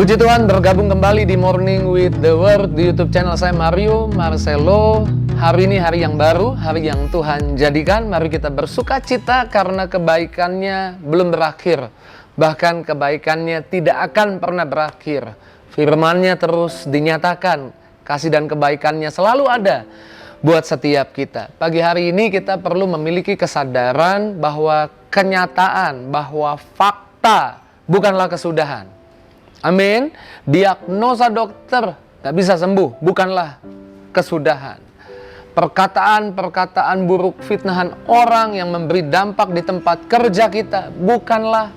Puji Tuhan, bergabung kembali di Morning with the Word di YouTube channel saya, Mario Marcelo. Hari ini hari yang baru, hari yang Tuhan jadikan. Mari kita bersuka cita karena kebaikannya belum berakhir. Bahkan kebaikannya tidak akan pernah berakhir. Firman-Nya terus dinyatakan, kasih dan kebaikannya selalu ada buat setiap kita. Pagi hari ini kita perlu memiliki kesadaran bahwa kenyataan, bahwa fakta bukanlah kesudahan. Amin. Diagnosa dokter gak bisa sembuh, bukanlah kesudahan. Perkataan-perkataan buruk, fitnahan orang yang memberi dampak di tempat kerja kita, bukanlah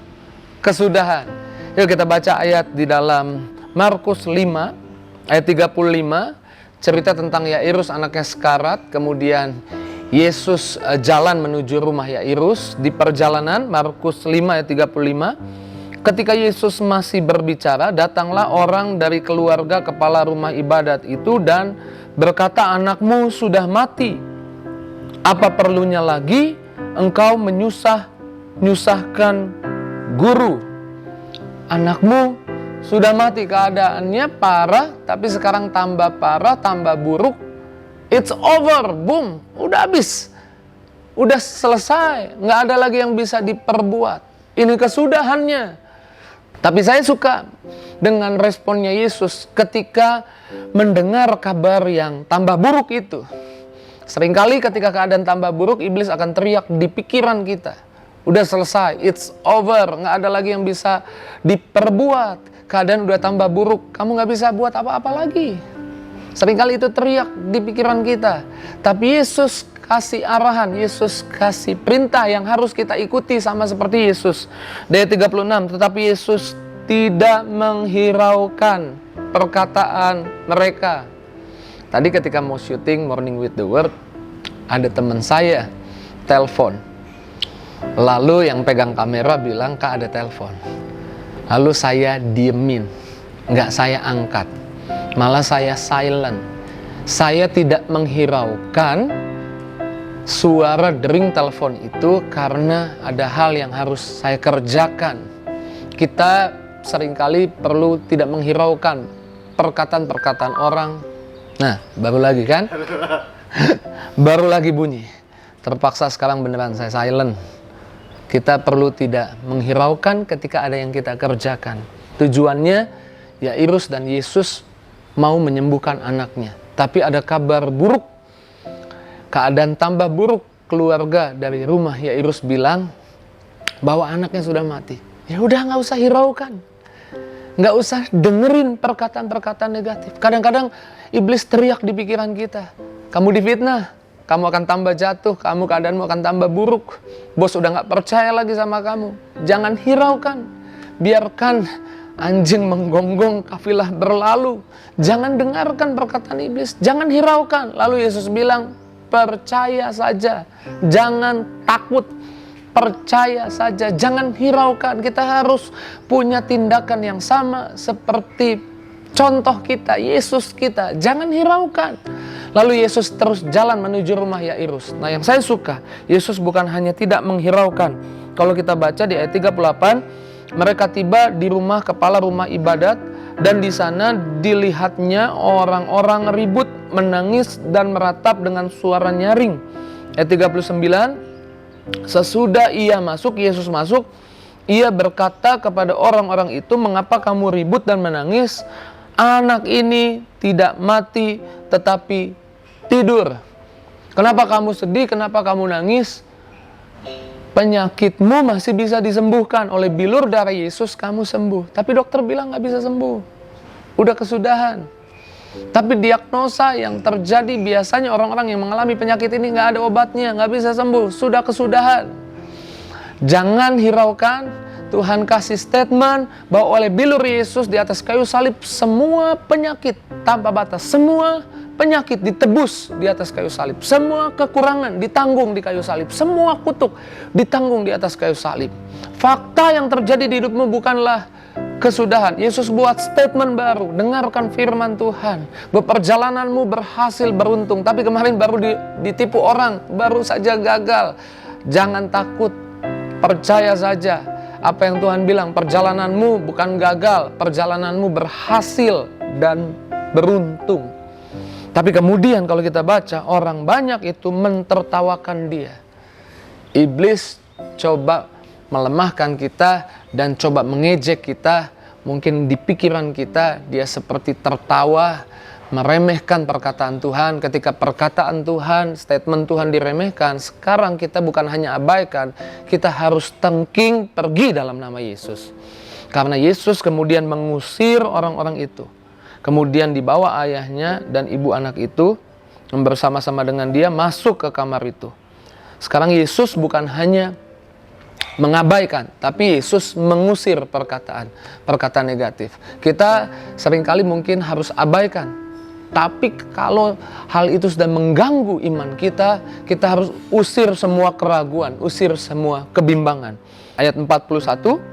kesudahan. Yuk kita baca ayat di dalam Markus 5 ayat 35. Cerita tentang Yairus anaknya sekarat. Kemudian Yesus jalan menuju rumah Yairus. Di perjalanan, Markus 5 ayat 35. Ketika Yesus masih berbicara, datanglah orang dari keluarga kepala rumah ibadat itu dan berkata, "Anakmu sudah mati. Apa perlunya lagi engkau menyusahkan guru?" Anakmu sudah mati, keadaannya parah, tapi sekarang tambah parah, tambah buruk. It's over, boom, udah habis. Udah selesai, nggak ada lagi yang bisa diperbuat. Ini kesudahannya. Tapi saya suka dengan responnya Yesus ketika mendengar kabar yang tambah buruk itu. Seringkali ketika keadaan tambah buruk, iblis akan teriak di pikiran kita. Udah selesai, it's over, nggak ada lagi yang bisa diperbuat. Keadaan udah tambah buruk, kamu nggak bisa buat apa-apa lagi. Seringkali itu teriak di pikiran kita. Tapi Yesus kasih arahan, Yesus kasih perintah yang harus kita ikuti sama seperti Yesus. Ayat 36, tetapi Yesus tidak menghiraukan perkataan mereka. Tadi ketika mau syuting Morning with the Word, ada teman saya telepon. Lalu yang pegang kamera bilang, "Kak, ada telepon." Lalu saya diemin, nggak saya angkat. Malah saya silent. Saya tidak menghiraukan suara dering telepon itu karena ada hal yang harus saya kerjakan. Kita seringkali perlu tidak menghiraukan perkataan-perkataan orang. Nah, baru lagi kan? Baru lagi bunyi. Terpaksa sekarang beneran saya silent. Kita perlu tidak menghiraukan ketika ada yang kita kerjakan. Tujuannya, Yairus dan Yesus mau menyembuhkan anaknya. Tapi ada kabar buruk. Keadaan tambah buruk. Keluarga dari rumah Yairus bilang bahwa anaknya sudah mati. Ya udah, nggak usah hiraukan. Nggak usah dengerin perkataan-perkataan negatif. Kadang-kadang iblis teriak di pikiran kita. Kamu difitnah. Kamu akan tambah jatuh, keadaanmu akan tambah buruk. Bos udah gak percaya lagi sama kamu. Jangan hiraukan. Biarkan anjing menggonggong, kafilah berlalu. Jangan dengarkan perkataan iblis. Jangan hiraukan. Lalu Yesus bilang, percaya saja. Jangan takut. Percaya saja. Jangan hiraukan. Kita harus punya tindakan yang sama seperti contoh kita, Yesus kita. Jangan hiraukan. Lalu Yesus terus jalan menuju rumah Yairus. Nah, yang saya suka, Yesus bukan hanya tidak menghiraukan. Kalau kita baca di ayat 38, mereka tiba di rumah kepala rumah ibadat dan di sana dilihatnya orang-orang ribut, menangis dan meratap dengan suara nyaring. Ayat 39, sesudah Yesus masuk, ia berkata kepada orang-orang itu, "Mengapa kamu ribut dan menangis? Anak ini tidak mati tetapi tidur. Kenapa kamu sedih? Kenapa kamu nangis? Penyakitmu masih bisa disembuhkan. Oleh bilur darah Yesus kamu sembuh." Tapi dokter bilang gak bisa sembuh. Udah kesudahan. Tapi diagnosa yang terjadi biasanya orang-orang yang mengalami penyakit ini gak ada obatnya, gak bisa sembuh. Sudah kesudahan. Jangan hiraukan. Tuhan kasih statement bahwa oleh bilur Yesus di atas kayu salib semua penyakit tanpa batas, semua penyakit ditebus di atas kayu salib. Semua kekurangan ditanggung di kayu salib. Semua kutuk ditanggung di atas kayu salib. Fakta yang terjadi di hidupmu bukanlah kesudahan. Yesus buat statement baru. Dengarkan firman Tuhan. Perjalananmu berhasil, beruntung. Tapi kemarin baru ditipu orang. Baru saja gagal. Jangan takut. Percaya saja. Apa yang Tuhan bilang, perjalananmu bukan gagal, perjalananmu berhasil dan beruntung. Tapi kemudian kalau kita baca, orang banyak itu mentertawakan dia. Iblis coba melemahkan kita dan coba mengejek kita. Mungkin di pikiran kita dia seperti tertawa, meremehkan perkataan Tuhan. Ketika perkataan Tuhan, statement Tuhan diremehkan, sekarang kita bukan hanya abaikan, kita harus tengking pergi dalam nama Yesus. Karena Yesus kemudian mengusir orang-orang itu. Kemudian dibawa ayahnya dan ibu anak itu bersama-sama dengan dia masuk ke kamar itu. Sekarang Yesus bukan hanya mengabaikan, tapi Yesus mengusir perkataan negatif. Kita seringkali mungkin harus abaikan, tapi kalau hal itu sudah mengganggu iman kita, kita harus usir semua keraguan, usir semua kebimbangan. Ayat 41,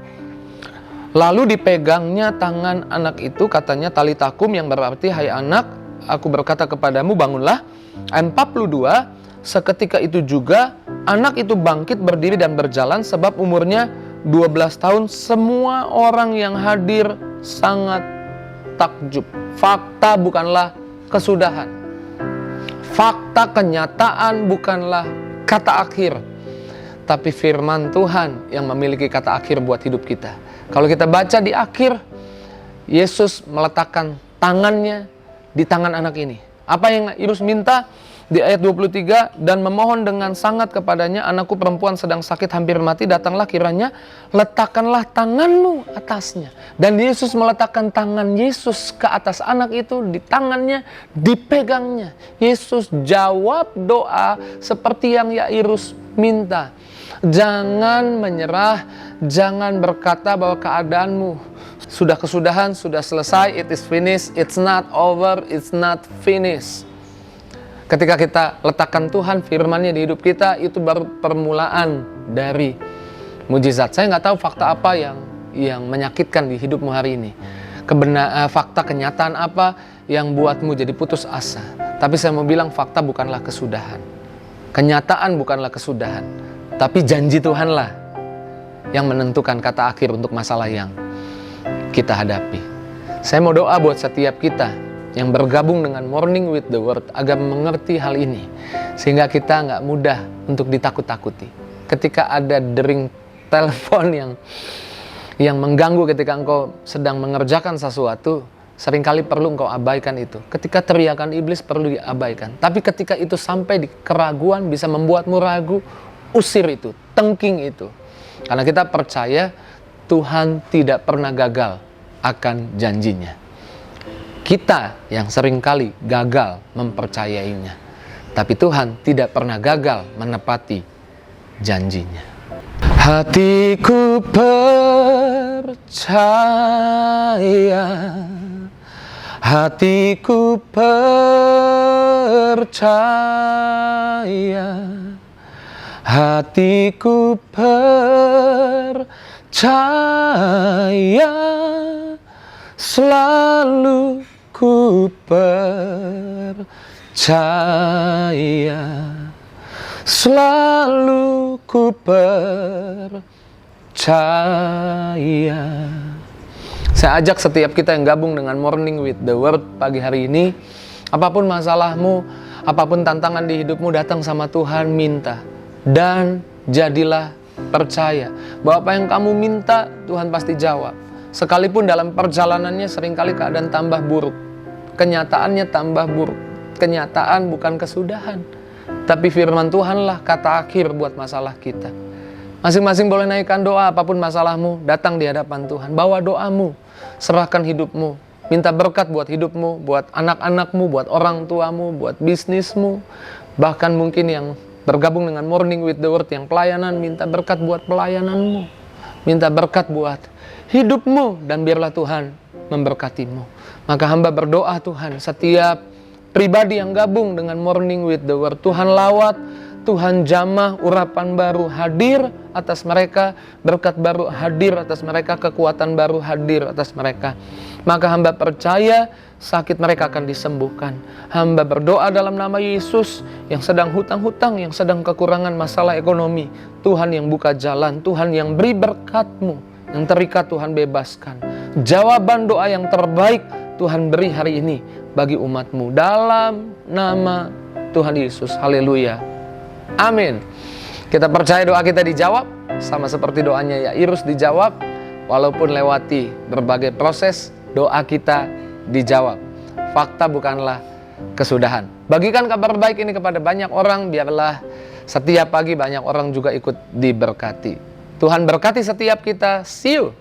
lalu dipegangnya tangan anak itu, katanya talitakum, yang berarti hai anak, aku berkata kepadamu bangunlah. Ayat 42, seketika itu juga anak itu bangkit berdiri dan berjalan, sebab umurnya 12 tahun. Semua orang yang hadir sangat takjub. Fakta bukanlah kesudahan. Fakta, kenyataan bukanlah kata akhir. Tapi firman Tuhan yang memiliki kata akhir buat hidup kita. Kalau kita baca di akhir, Yesus meletakkan tangannya di tangan anak ini. Apa yang Yesus minta? Di ayat 23, dan memohon dengan sangat kepadanya, anakku perempuan sedang sakit hampir mati, datanglah kiranya, letakkanlah tanganmu atasnya. Dan Yesus meletakkan tangan Yesus ke atas anak itu, di tangannya, dipegangnya. Yesus jawab doa seperti yang Yairus minta. Jangan menyerah, jangan berkata bahwa keadaanmu sudah kesudahan, sudah selesai, it is finished, it's not over, it's not finished. Ketika kita letakkan Tuhan, firman-Nya di hidup kita, itu baru permulaan dari mujizat. Saya nggak tahu fakta apa yang menyakitkan di hidupmu hari ini. Fakta kenyataan apa yang buatmu jadi putus asa. Tapi saya mau bilang fakta bukanlah kesudahan. Kenyataan bukanlah kesudahan. Tapi janji Tuhanlah yang menentukan kata akhir untuk masalah yang kita hadapi. Saya mau doa buat setiap kita yang bergabung dengan Morning with the Word agar mengerti hal ini, sehingga kita nggak mudah untuk ditakut-takuti. Ketika ada dering telepon yang mengganggu ketika engkau sedang mengerjakan sesuatu, seringkali perlu engkau abaikan itu. Ketika teriakan iblis perlu diabaikan. Tapi ketika itu sampai di keraguan, bisa membuatmu ragu, usir itu, tengking itu. Karena kita percaya Tuhan tidak pernah gagal akan janjinya. Kita yang seringkali gagal mempercayainya. Tapi Tuhan tidak pernah gagal menepati janjinya. Hatiku percaya, hatiku percaya, hatiku percaya, selalu ku percaya, selalu ku percaya. Saya ajak setiap kita yang gabung dengan Morning with the Word pagi hari ini, apapun masalahmu, apapun tantangan di hidupmu, datang sama Tuhan, minta. Dan jadilah percaya bahwa apa yang kamu minta, Tuhan pasti jawab. Sekalipun dalam perjalanannya seringkali keadaan tambah buruk, kenyataannya tambah buruk. Kenyataan bukan kesudahan, tapi firman Tuhanlah kata akhir buat masalah kita. Masing-masing boleh naikkan doa, apapun masalahmu, datang di hadapan Tuhan. Bawa doamu, serahkan hidupmu, minta berkat buat hidupmu, buat anak-anakmu, buat orang tuamu, buat bisnismu. Bahkan mungkin yang bergabung dengan Morning with the Word yang pelayanan, minta berkat buat pelayananmu, minta berkat buat hidupmu, dan biarlah Tuhan memberkatimu. Maka hamba berdoa, Tuhan, setiap pribadi yang gabung dengan Morning with the Word, Tuhan lawat, Tuhan jamah urapan baru hadir atas mereka, berkat baru hadir atas mereka, kekuatan baru hadir atas mereka. Maka hamba percaya sakit mereka akan disembuhkan. Hamba berdoa dalam nama Yesus, yang sedang hutang-hutang, yang sedang kekurangan masalah ekonomi, Tuhan yang buka jalan, Tuhan yang beri berkat-Mu, yang terikat Tuhan bebaskan. Jawaban doa yang terbaik Tuhan beri hari ini bagi umat-Mu dalam nama Tuhan Yesus. Haleluya. Amin. Kita percaya doa kita dijawab, sama seperti doanya Yairus dijawab. Walaupun lewati berbagai proses, doa kita dijawab. Fakta bukanlah kesudahan. Bagikan kabar baik ini kepada banyak orang, biarlah setiap pagi banyak orang juga ikut diberkati. Tuhan berkati setiap kita. See you